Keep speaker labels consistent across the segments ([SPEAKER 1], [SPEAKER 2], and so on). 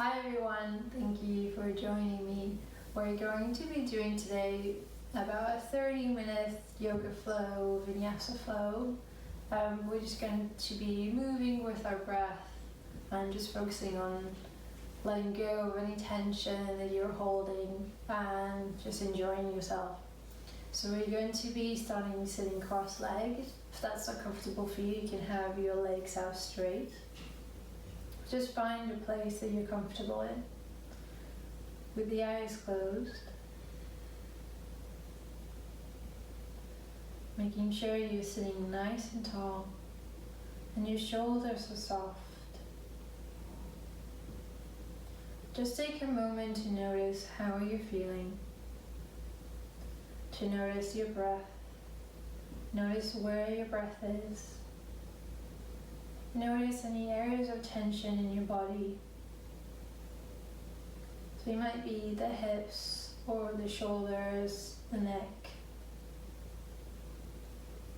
[SPEAKER 1] Hi everyone, thank you for joining me. We're going to be doing today about a 30-minute yoga flow, vinyasa flow. We're just going to be moving with our breath and just focusing on letting go of any tension that you're holding and just enjoying yourself. So we're going to be starting sitting cross-legged. If that's not comfortable for you, you can have your legs out straight. Just find a place that you're comfortable in, with the eyes closed, making sure you're sitting nice and tall and your shoulders are soft. Just take a moment to notice how you're feeling, to notice your breath, notice where your breath is. Notice any areas of tension in your body. So it might be the hips or the shoulders, the neck.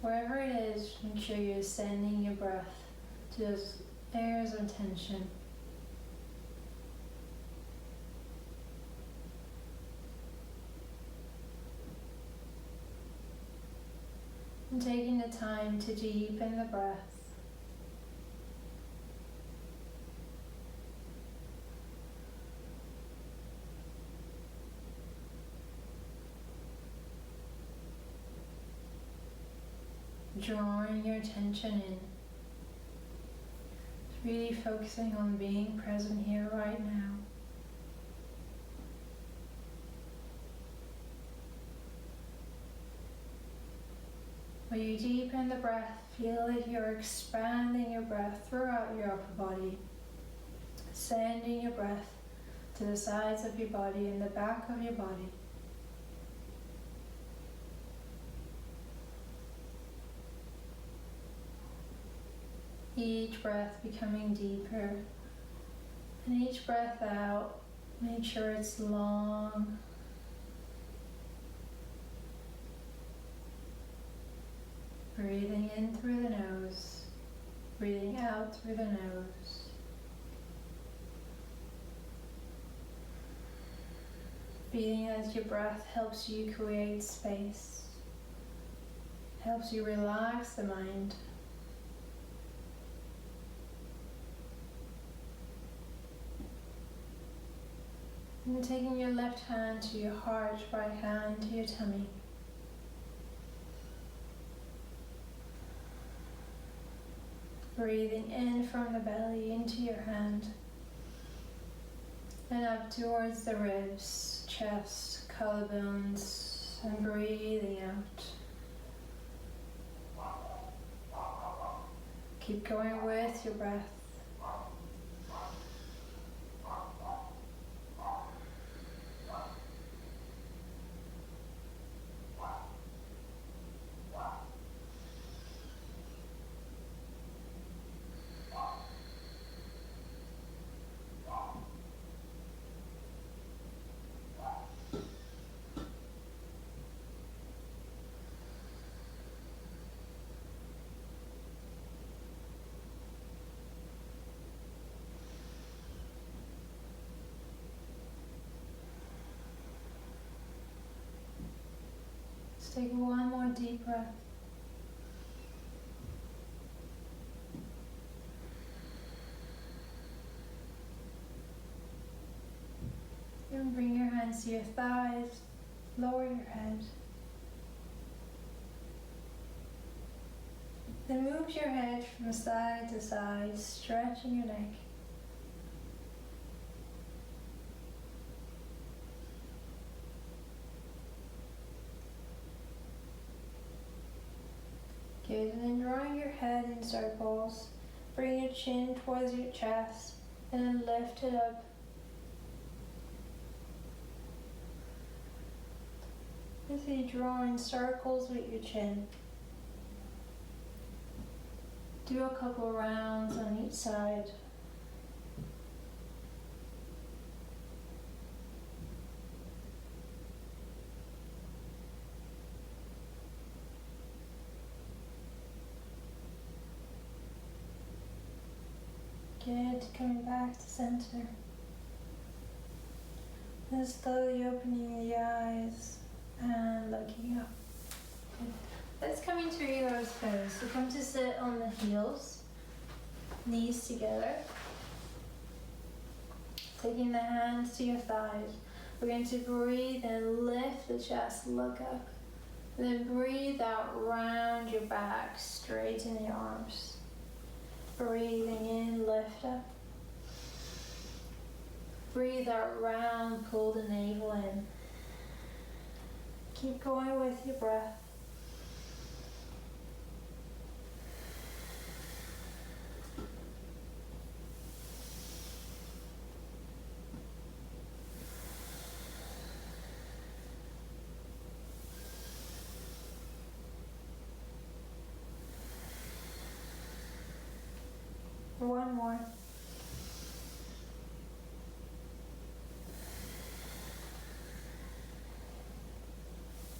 [SPEAKER 1] Wherever it is, make sure you're sending your breath to those areas of tension. And taking the time to deepen the breath. Drawing your attention in, really focusing on being present here right now. When you deepen the breath, feel that you're expanding your breath throughout your upper body, sending your breath to the sides of your body and the back of your body. Each breath becoming deeper, and each breath out, make sure it's long. Breathing in through the nose, breathing out through the nose. Feeling as your breath helps you create space, helps you relax the mind. And taking your left hand to your heart, right hand to your tummy. Breathing in from the belly into your hand. And up towards the ribs, chest, collarbones, and breathing out. Keep going with your breath. Take one more deep breath. And bring your hands to your thighs, lower your head. Then move your head from side to side, stretching your neck. Good, and then drawing your head in circles, bring your chin towards your chest, and then lift it up. As you draw in circles with your chin. Do a couple rounds on each side. Good, coming back to center. And slowly opening your eyes and looking up. Good. Let's come into reverse pose. So come to sit on the heels, knees together. Taking the hands to your thighs. We're going to breathe and lift the chest, look up. And then breathe out, round your back, straighten your arms. Breathing in, lift up. Breathe out, round, pull the navel in. Keep going with your breath. One more.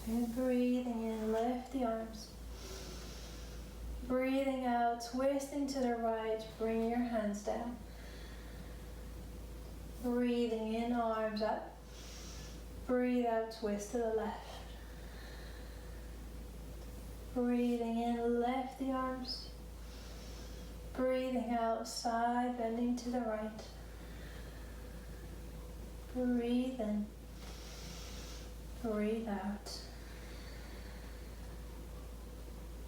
[SPEAKER 1] And breathing in, lift the arms. Breathing out, twisting to the right, bring your hands down. Breathing in, arms up. Breathe out, twist to the left. Breathing in, lift the arms. Breathing out, side bending to the right. Breathe in. Breathe out.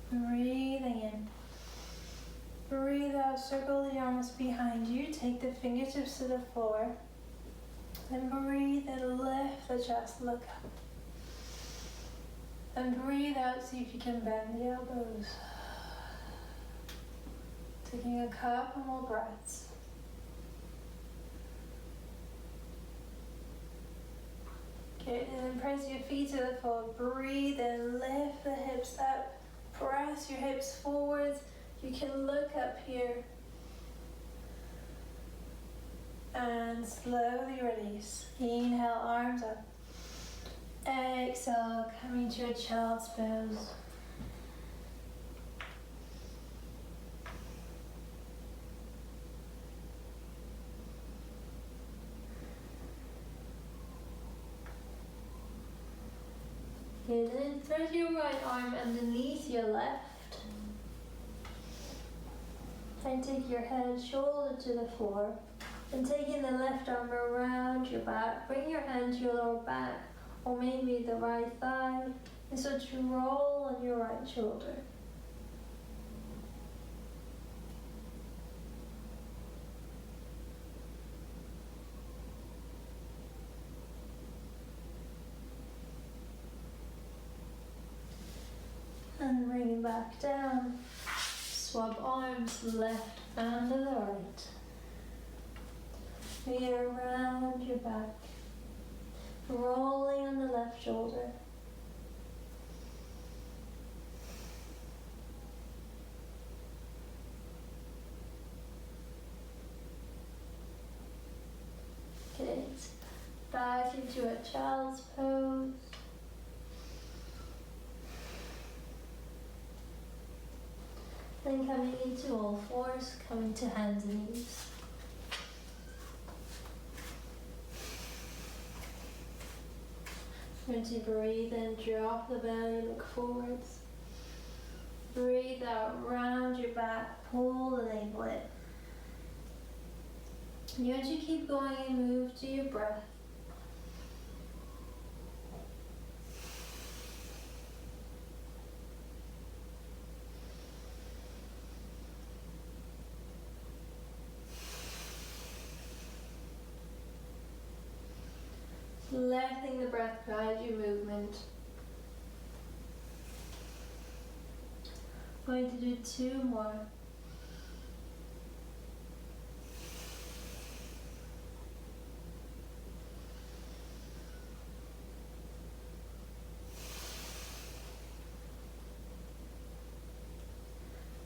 [SPEAKER 1] Breathing in. Breathe out, circle the arms behind you. Take the fingertips to the floor. And breathe and lift the chest, look up. And breathe out, see if you can bend the elbows. Taking a couple more breaths. Good, and then press your feet to the floor. Breathe and lift the hips up. Press your hips forwards. You can look up here. And slowly release. Inhale, arms up. Exhale, coming to a child's pose. Good, then thread your right arm underneath your left. And take your head shoulder to the floor. And taking the left arm around your back, bring your hand to your lower back, or maybe the right thigh, and so to roll on your right shoulder. And bring it back down. Swap arms left and to the right. Bring it around your back. Rolling on the left shoulder. Good. Back into a child's pose. Then coming into all fours, coming to hands and knees. Going to breathe in, drop the belly, look forwards. Breathe out, round your back, pull the navel in. You want to keep going and move to your breath. Letting the breath guide your movement. Going to do 2 more.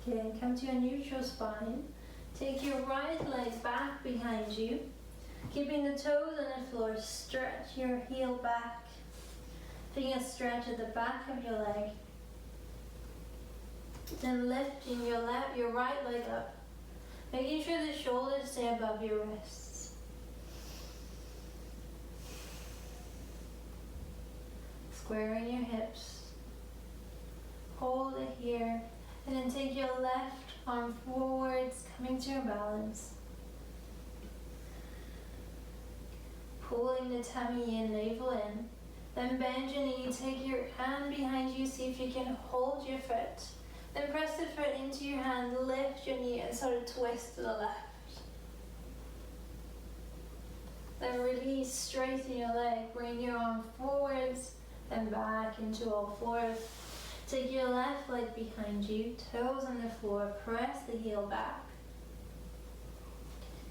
[SPEAKER 1] Okay, and come to a neutral spine. Take your right leg back behind you. Keeping the toes on the floor, stretch your heel back. Taking a stretch at the back of your leg. Then lifting your right leg up. Making sure the shoulders stay above your wrists. squaring your hips. Hold it here, and then take your left arm forwards, coming to your balance. Pulling the tummy in, navel in. Then bend your knee, take your hand behind you, see if you can hold your foot. Then press the foot into your hand, lift your knee and sort of twist to the left. Then release, straighten your leg, bring your arm forwards and back into all fours. Take your left leg behind you, toes on the floor, press the heel back.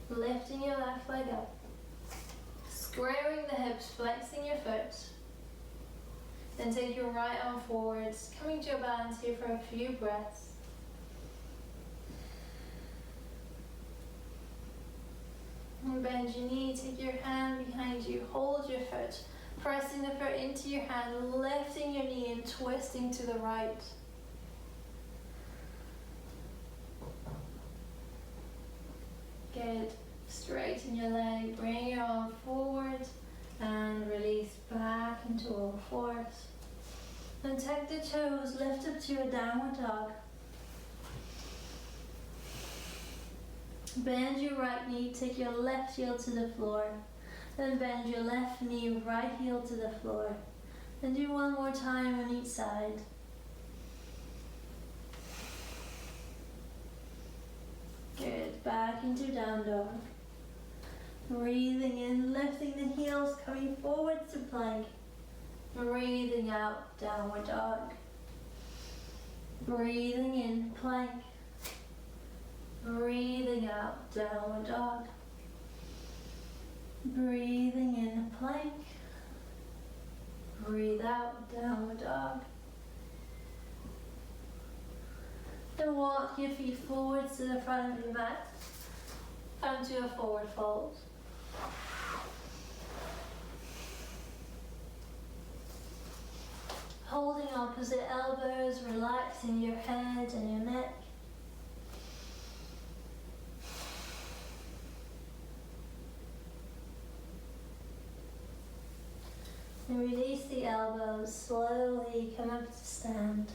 [SPEAKER 1] Lifting your left leg up. Squaring the hips, flexing your foot. Then take your right arm forwards, coming to a balance here for a few breaths. And bend your knee, take your hand behind you, hold your foot, pressing the foot into your hand, lifting your knee and twisting to the right. Good. Straighten your leg, bring your arm forward and release back into all fours. Then tuck the toes, lift up to a downward dog. Bend your right knee, take your left heel to the floor. Then bend your left knee, right heel to the floor. Then do one more time on each side. Good, back into down dog. Breathing in, lifting the heels, coming forwards to plank. Breathing out, downward dog. Breathing in, plank. Breathing out, downward dog. Breathing in, plank. Breathe out, downward dog. Then walk your feet forwards to the front of your mat. Come to a forward fold. Holding opposite elbows, relaxing your head and your neck. And release the elbows, slowly come up to stand.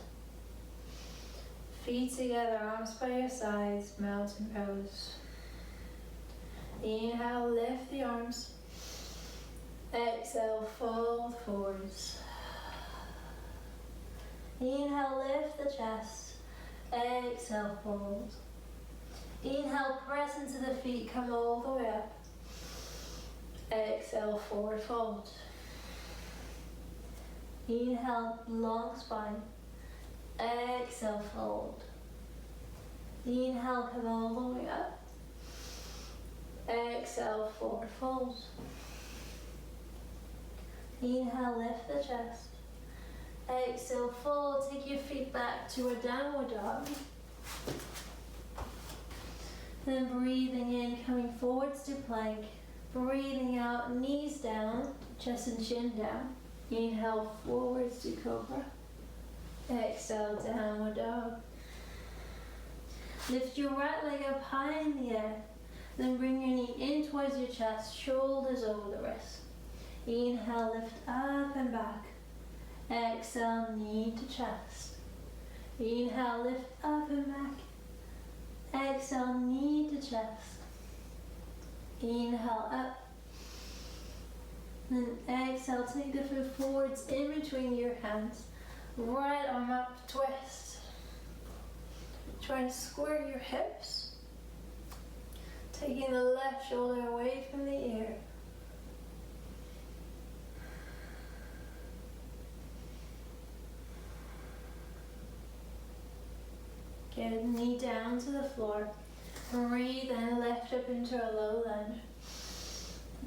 [SPEAKER 1] Feet together, arms by your sides, mountain pose. Inhale, lift the arms. Exhale, fold forwards. Inhale, lift the chest. Exhale, fold. Inhale, press into the feet, come all the way up. Exhale, forward fold. Inhale, long spine. Exhale, fold. Inhale, come all the way up. Exhale, forward fold. Inhale, lift the chest. Exhale, fold. Take your feet back to a downward dog. Then breathing in, coming forwards to plank. Breathing out, knees down, chest and chin down. Inhale, forwards to cobra. Exhale, downward dog. Lift your right leg up high in the air. Then bring your knee in towards your chest, shoulders over the wrist. Inhale, lift up and back. Exhale, knee to chest. Inhale, lift up and back. Exhale, knee to chest. Inhale, up. Then exhale, take the foot forwards in between your hands. Right arm up, twist. Try and square your hips. Taking the left shoulder away from the ear. Good, knee down to the floor. Breathe and lift up into a low lunge.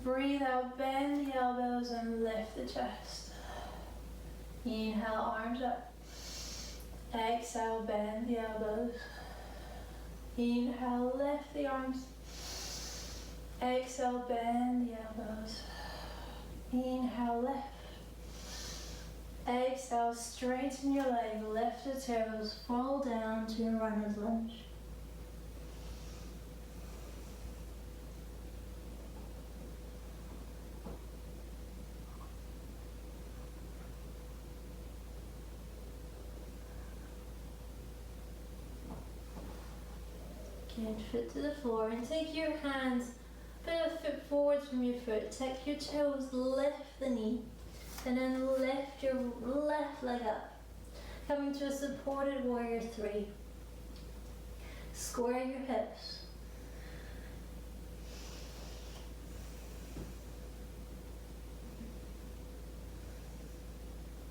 [SPEAKER 1] Breathe out, bend the elbows and lift the chest. Inhale, arms up. Exhale, bend the elbows. Inhale, lift the arms. Exhale, bend the elbows. Inhale, lift. Exhale, straighten your leg, lift the toes, fall down to a runner's lunge. Good, foot to the floor and take your hands, put a foot forward from your foot, tuck your toes, lift the knee, and then lift your left leg up. Coming to a supported warrior 3. Square your hips.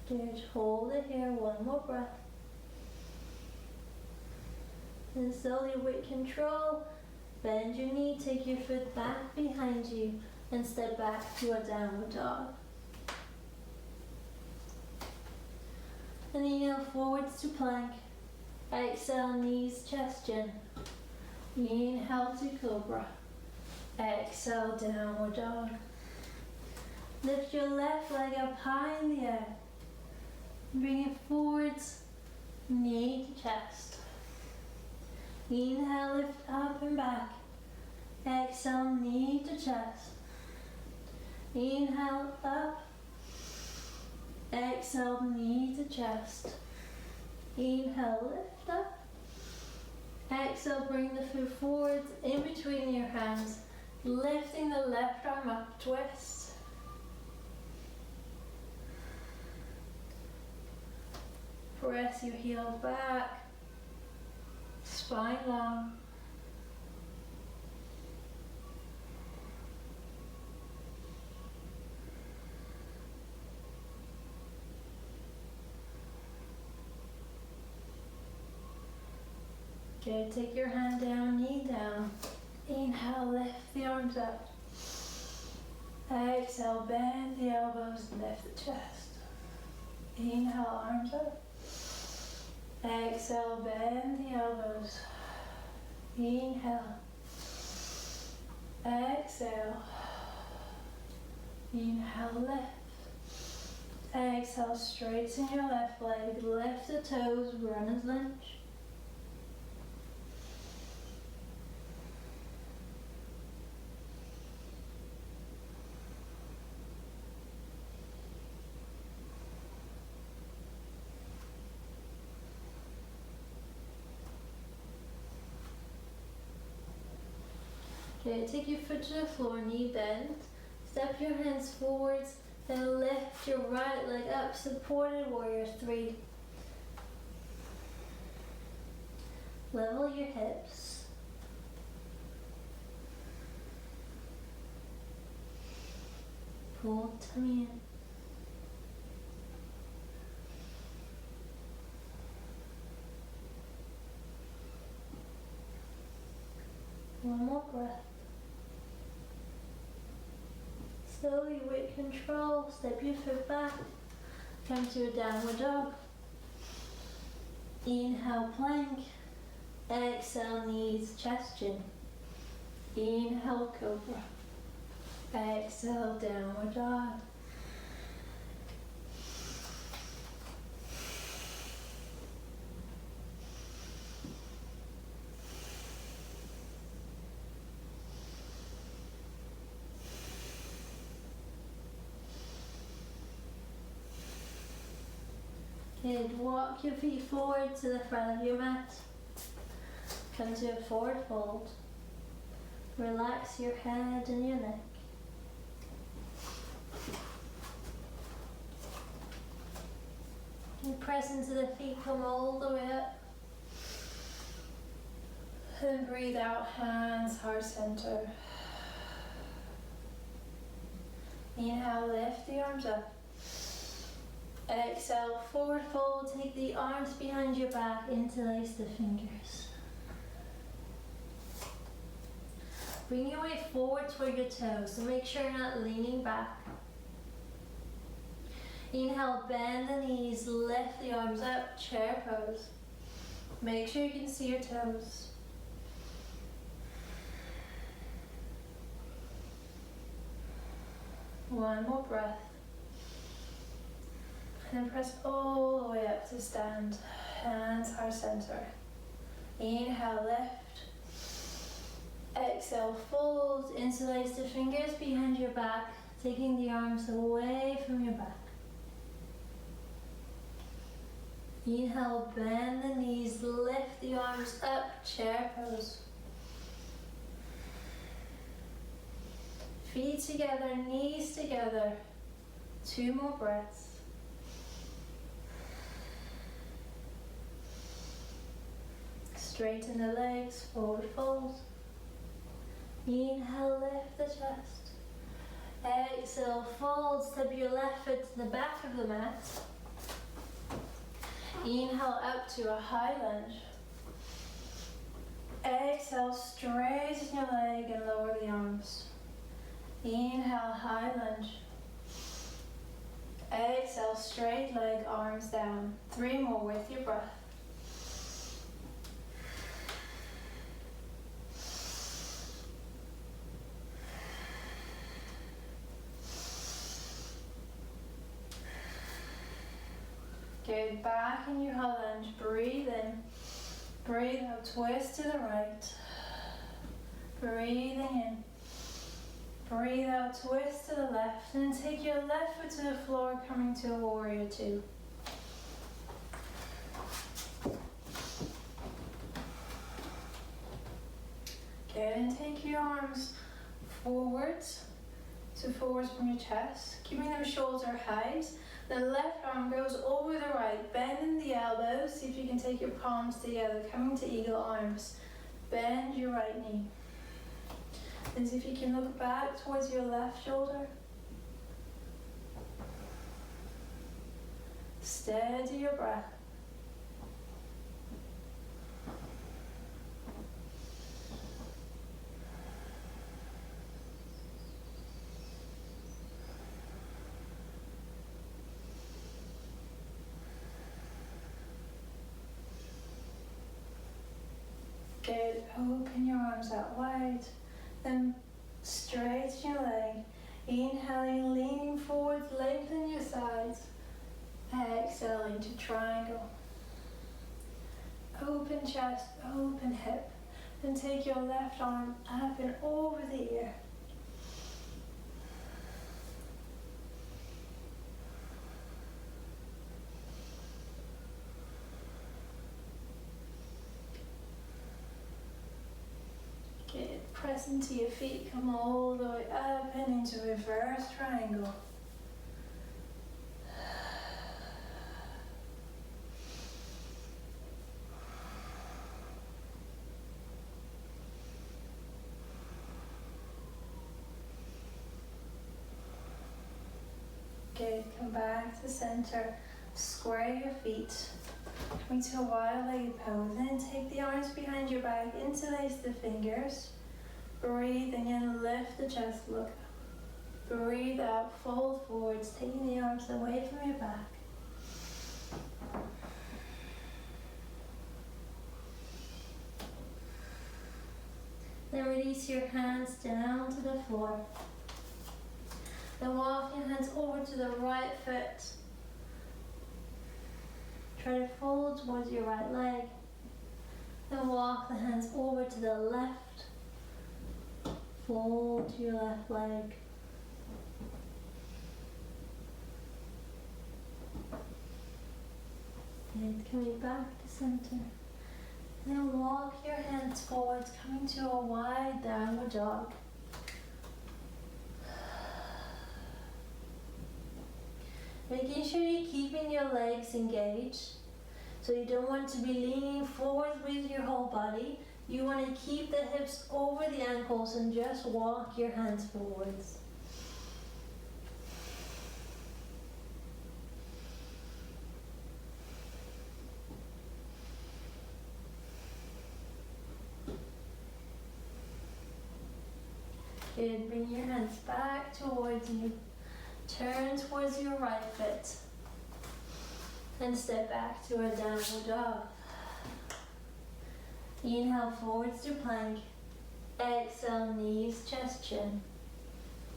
[SPEAKER 1] Good, hold it here, one more breath. And slowly with control, bend your knee, take your foot back behind you and step back to a downward dog. And inhale forwards to plank. Exhale, knees, chest, chin. Inhale to cobra. Exhale, downward dog. Lift your left leg up high in the air. Bring it forwards, knee to chest. Inhale, lift up and back. Exhale, knee to chest. Inhale, up. Exhale, knee to chest. Inhale, lift up. Exhale, bring the foot forwards in between your hands, lifting the left arm up, twist. Press your heel back, spine long. Good, take your hand down, knee down. Inhale, lift the arms up. Exhale, bend the elbows, lift the chest. Inhale, arms up. Exhale, bend the elbows. Inhale. Exhale. Inhale, lift. Exhale, straighten your left leg. Lift the toes, runner's lunge. Okay, take your foot to the floor, knee bend. Step your hands forwards, then lift your right leg up, supported warrior 3. Level your hips. Pull tummy in. One more breath. Slowly, with control, step your foot back. Come to a downward dog. Inhale, plank. Exhale, knees, chest, chin. Inhale, cobra. Exhale, downward dog. Good. Walk your feet forward to the front of your mat. Come to a forward fold. Relax your head and your neck. And press into the feet, come all the way up. And breathe out, hands, heart center. Inhale, lift the arms up. Exhale, forward fold, take the arms behind your back, interlace the fingers. Bring your weight forward toward your toes, so make sure you're not leaning back. Inhale, bend the knees, lift the arms up, chair pose. Make sure you can see your toes. One more breath. And press all the way up to stand. Hands heart center. Inhale, lift. Exhale, fold. Interlace the fingers behind your back, taking the arms away from your back. Inhale, bend the knees, lift the arms up, chair pose. Feet together, knees together. 2 more breaths. Straighten the legs, forward fold. Inhale, lift the chest. Exhale, fold, step your left foot to the back of the mat. Inhale up to a high lunge. Exhale, straighten your leg and lower the arms. Inhale, high lunge. Exhale, straight leg, arms down. 3 more with your breath. Good, back in your high lunge, breathe in. Breathe out, twist to the right. Breathing in. Breathe out, twist to the left, and then take your left foot to the floor, coming to a warrior 2. Good, and take your arms forwards, so forwards from your chest, keeping them shoulder height. The left arm goes over the right, bending the elbows. See if you can take your palms together, coming to eagle arms. Bend your right knee. And see if you can look back towards your left shoulder. Steady your breath. Good. Open your arms out wide. Then straighten your leg. Inhaling, leaning forward, lengthen your sides. Exhaling to triangle. Open chest, open hip. Then take your left arm up and over the ear. Good. Press into your feet, come all the way up and into reverse triangle. Good, come back to center, square your feet, coming to a wide-legged pose, then take the arms behind your back, interlace the fingers, breathing in, lift the chest, look up, breathe out, fold forwards, taking the arms away from your back. Then release your hands down to the floor. Then walk your hands over to the right foot. Try to fold towards your right leg. Then walk the hands over to the left. Fold to your left leg. And coming back to center. Then walk your hands forwards, coming to a wide downward dog. Making sure you're keeping your legs engaged. So you don't want to be leaning forward with your whole body. You want to keep the hips over the ankles and just walk your hands forwards. Good, bring your hands back towards you. Turn towards your right foot and step back to a downward dog. Inhale, forwards to plank. Exhale, knees, chest, chin.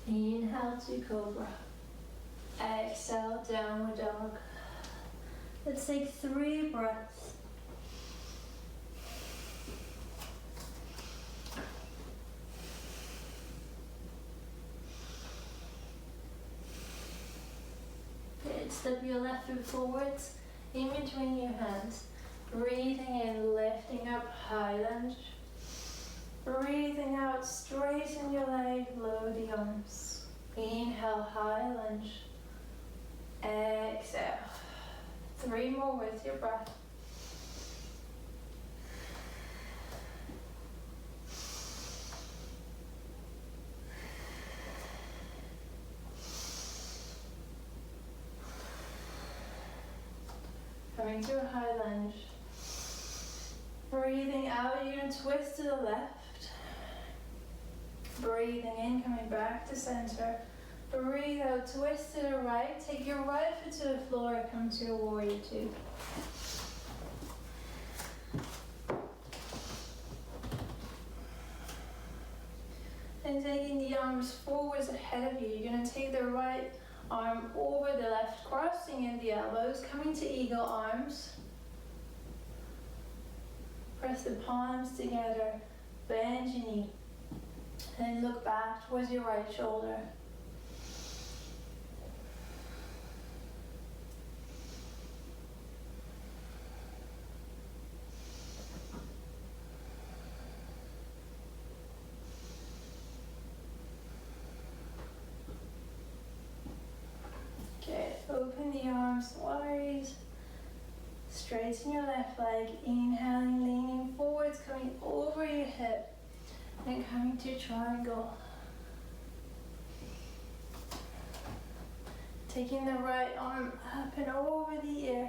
[SPEAKER 1] Inhale to cobra. Exhale, downward dog. Let's take 3 breaths. Step your left foot forwards, in between your hands. Breathing in, lifting up, high lunge. Breathing out, straighten your leg, lower the arms. Inhale, high lunge. Exhale. 3 more with your breath. Coming to a high lunge. Breathing out, you're going to twist to the left. Breathing in, coming back to center. Breathe out, twist to the right. Take your right foot to the floor, come to a warrior two. And taking the arms forwards ahead of you, you're going to take the right arm over the left, crossing in the elbows, coming to eagle arms. Press the palms together, bend your knee, and look back towards your right shoulder. Good. Open the arms wide. Straighten your left leg. Inhaling, leaning forwards, coming over your hip. And coming to triangle. Taking the right arm up and over the ear.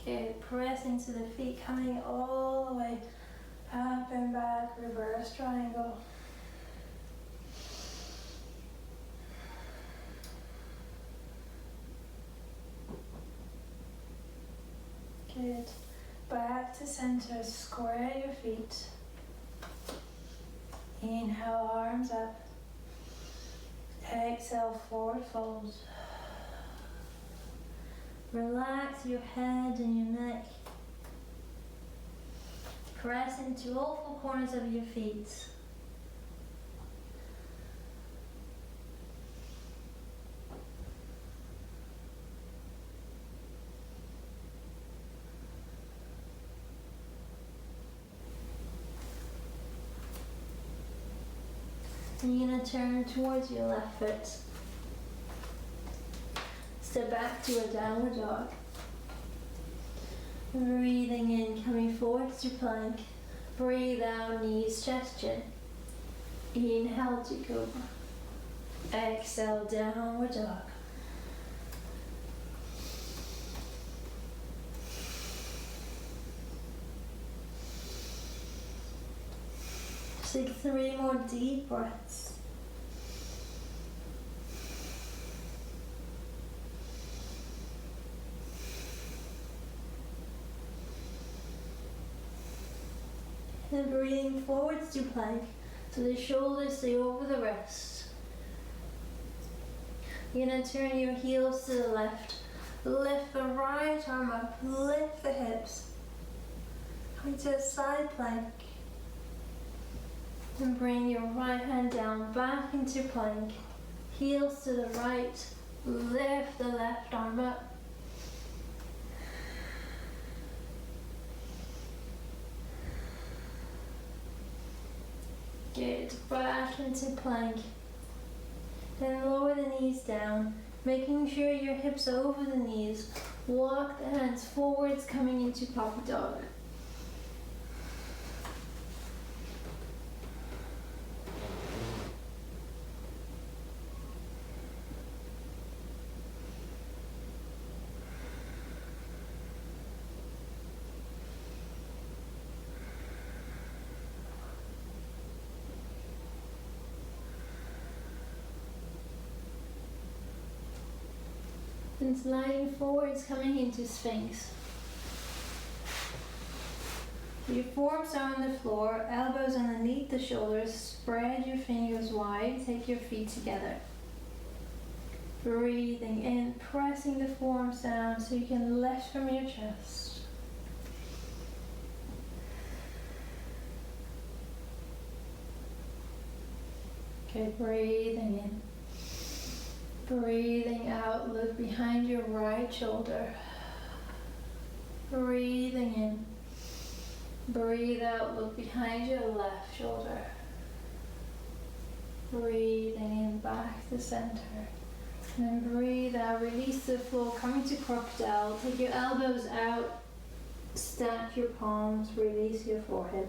[SPEAKER 1] Good. Press into the feet, coming all the way up and back, reverse triangle. Good. Back to center, square your feet. Inhale, arms up. Exhale, forward fold. Relax your head and your neck. Press into all 4 corners of your feet. And you're going to turn towards your left foot. Step back to a downward dog. Breathing in, coming forward to plank. Breathe out, knees, chest, chin. Inhale to cobra. Exhale, downward dog. Take 3 more deep breaths. And breathing forwards to plank, so the shoulders stay over the wrist. You're going to turn your heels to the left. Lift the right arm up, lift the hips. Come to a side plank. And bring your right hand down, back into plank. Heels to the right, lift the left arm up. Good, back into plank. Then lower the knees down, making sure your hips are over the knees. Walk the hands forwards, coming into Papa Dog. And sliding forwards, coming into Sphinx. Your forearms are on the floor, elbows underneath the shoulders, spread your fingers wide, take your feet together. Breathing in, pressing the forearms down so you can lift from your chest. Okay, breathing in. Breathing out, look behind your right shoulder. Breathing in. Breathe out, look behind your left shoulder. Breathing in back to center. And then breathe out, release the floor, coming to crocodile. Take your elbows out, stack your palms, release your forehead.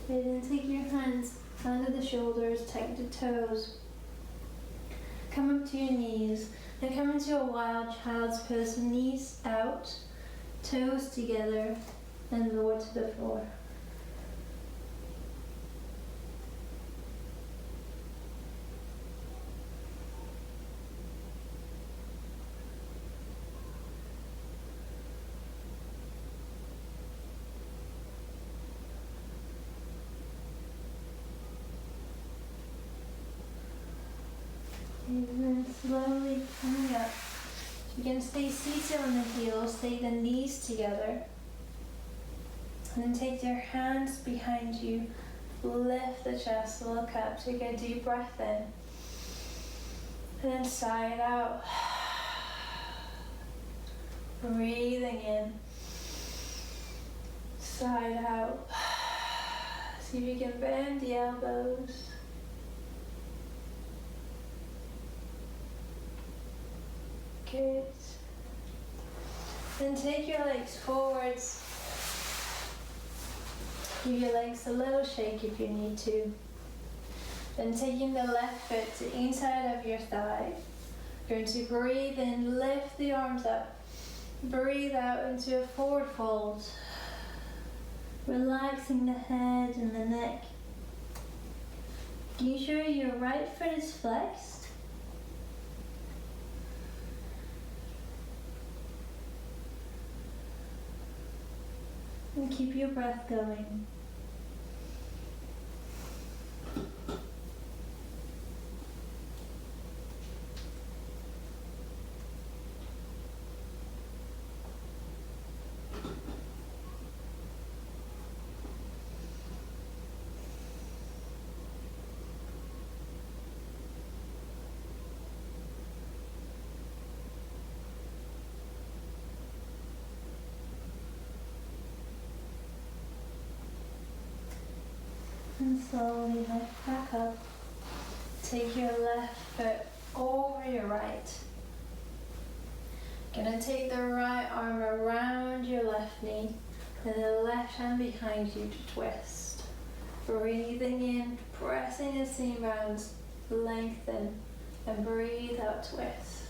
[SPEAKER 1] Okay, then take your hands under the shoulders, tuck the toes. Come up to your knees, then come into a wild child's pose, knees out, toes together, and lower to the floor. And then slowly coming up. You can stay seated on the heels, take the knees together. And then take your hands behind you, lift the chest, look up, take a deep breath in. And then sigh it out. Breathing in. Sigh it out. See if you can bend the elbows. Good. Then take your legs forwards. Give your legs a little shake if you need to. Then taking the left foot to the inside of your thigh. Going to breathe in, lift the arms up. Breathe out into a forward fold. Relaxing the head and the neck. Making sure your right foot is flexed. And keep your breath going. And slowly lift back up. Take your left foot over your right. Gonna take the right arm around your left knee and the left hand behind you to twist. Breathing in, pressing the seam bones, lengthen, and breathe out, twist.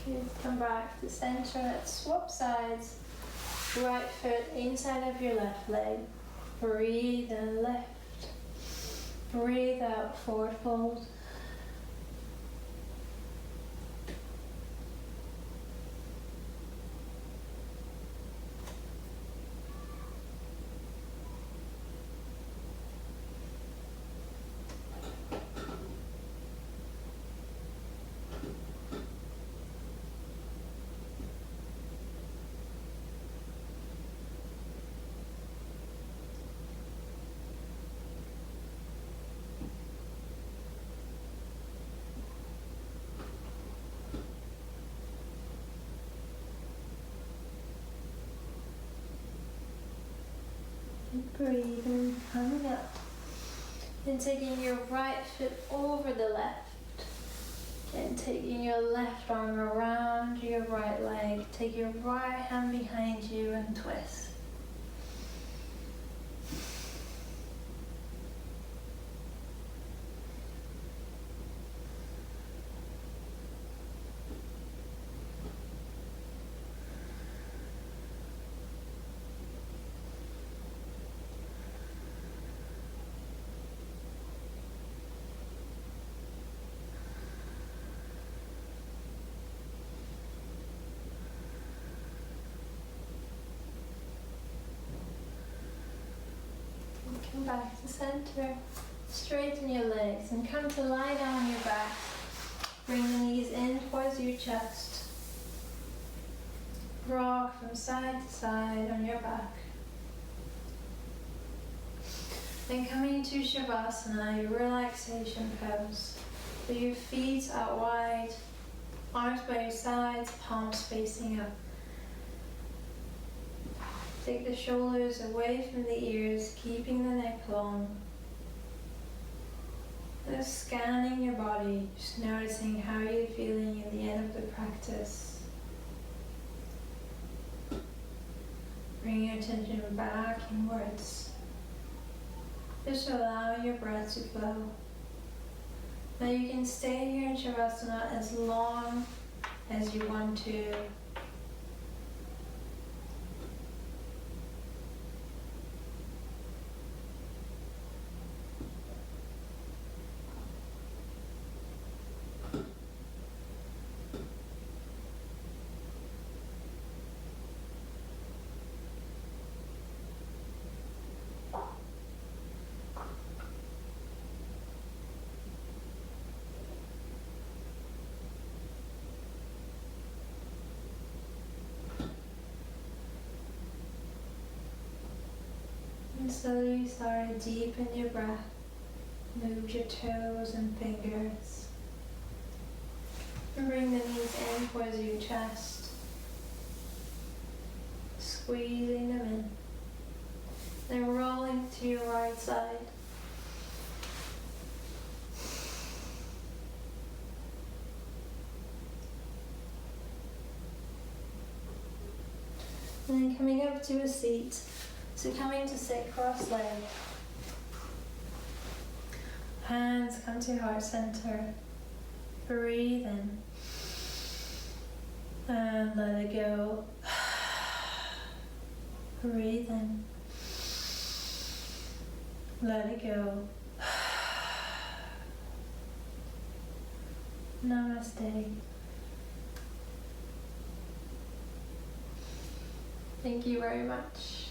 [SPEAKER 1] Good. Come back to center. Let's swap sides. Right foot inside of your left leg. Breathe and lift. Breathe out, forward fold. Breathing, coming up. Then taking your right foot over the left. And taking your left arm around your right leg. Take your right hand behind you and twist. Come back to center. Straighten your legs and come to lie down on your back. Bring the knees in towards your chest. Rock from side to side on your back. Then coming to Shavasana, your relaxation pose. With your feet out wide, arms by your sides, palms facing up. Take the shoulders away from the ears, keeping the neck long. Just scanning your body, just noticing how you're feeling at the end of the practice. Bring your attention back inwards. Just allow your breath to flow. Now you can stay here in Shavasana as long as you want to. And slowly start to deepen your breath. Move your toes and fingers. And bring the knees in towards your chest. Squeezing them in. Then rolling to your right side. And then coming up to a seat. So coming to sit cross-legged. Hands come to heart center. Breathe in. And let it go. Breathe in. Let it go. Namaste. Thank you very much.